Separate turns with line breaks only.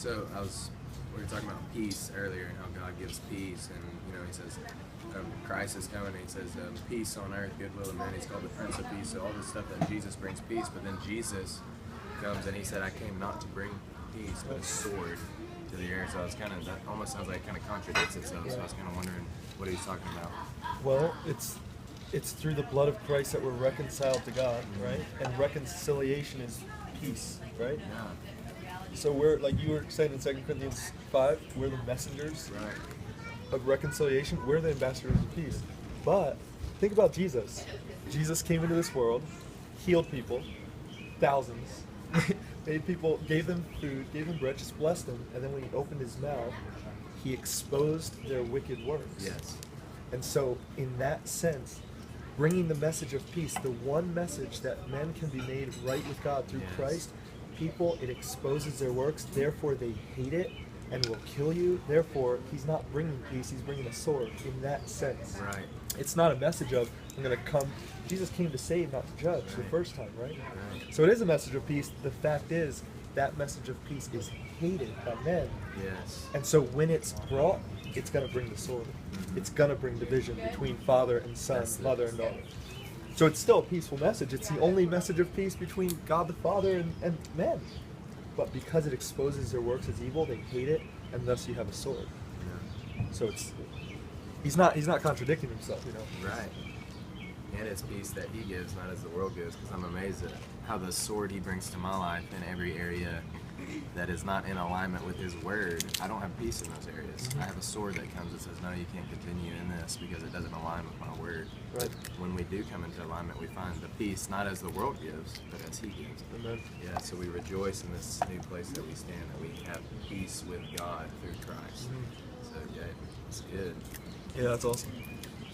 So we were talking about peace earlier and how God gives peace, and he says Christ is coming, and he says peace on earth, goodwill of men. He's called the Prince of Peace. So all this stuff that Jesus brings peace, but then Jesus comes and he said, I came not to bring peace, but a sword to the air. So it's that almost sounds like it kind of contradicts itself. So I was kind of wondering what he's talking about.
Well, it's through the blood of Christ that we're reconciled to God, right? And reconciliation is peace, right?
Yeah.
So we're, like you were saying in 2 Corinthians 5, we're the messengers of reconciliation. We're the ambassadors of peace. But think about Jesus. Jesus came into this world, healed people, thousands, made people, gave them food, gave them bread, just blessed them. And then when he opened his mouth, he exposed their wicked works.
Yes.
And so in that sense, bringing the message of peace, the one message that men can be made right with God through Christ, people, it exposes their works, therefore they hate it and will kill you. Therefore, he's not bringing peace, he's bringing a sword in that sense.
Right.
It's not a message of, I'm going to come. Jesus came to save, not to judge the first time, right? So it is a message of peace. The fact is, that message of peace is hated by men.
Yes.
And so when it's brought, it's going to bring the sword. It's going to bring division between father and son, mother and daughter. So it's still a peaceful message. It's the only message of peace between God the Father and men. But because it exposes their works as evil, they hate it, and thus you have a sword.
Yeah.
So he's not contradicting himself,
Right. And it's peace that he gives, not as the world gives, because I'm amazed at how the sword he brings to my life in every area that is not in alignment with his word, I don't have peace in those areas. I have a sword that comes and says, no, you can't continue in this because it doesn't align with my word.
Right.
When we do come into alignment, we find the peace, not as the world gives, but as he gives.
Amen.
Yeah, so we rejoice in this new place that we stand, that we have peace with God through Christ. So yeah, it's good.
Yeah, that's awesome.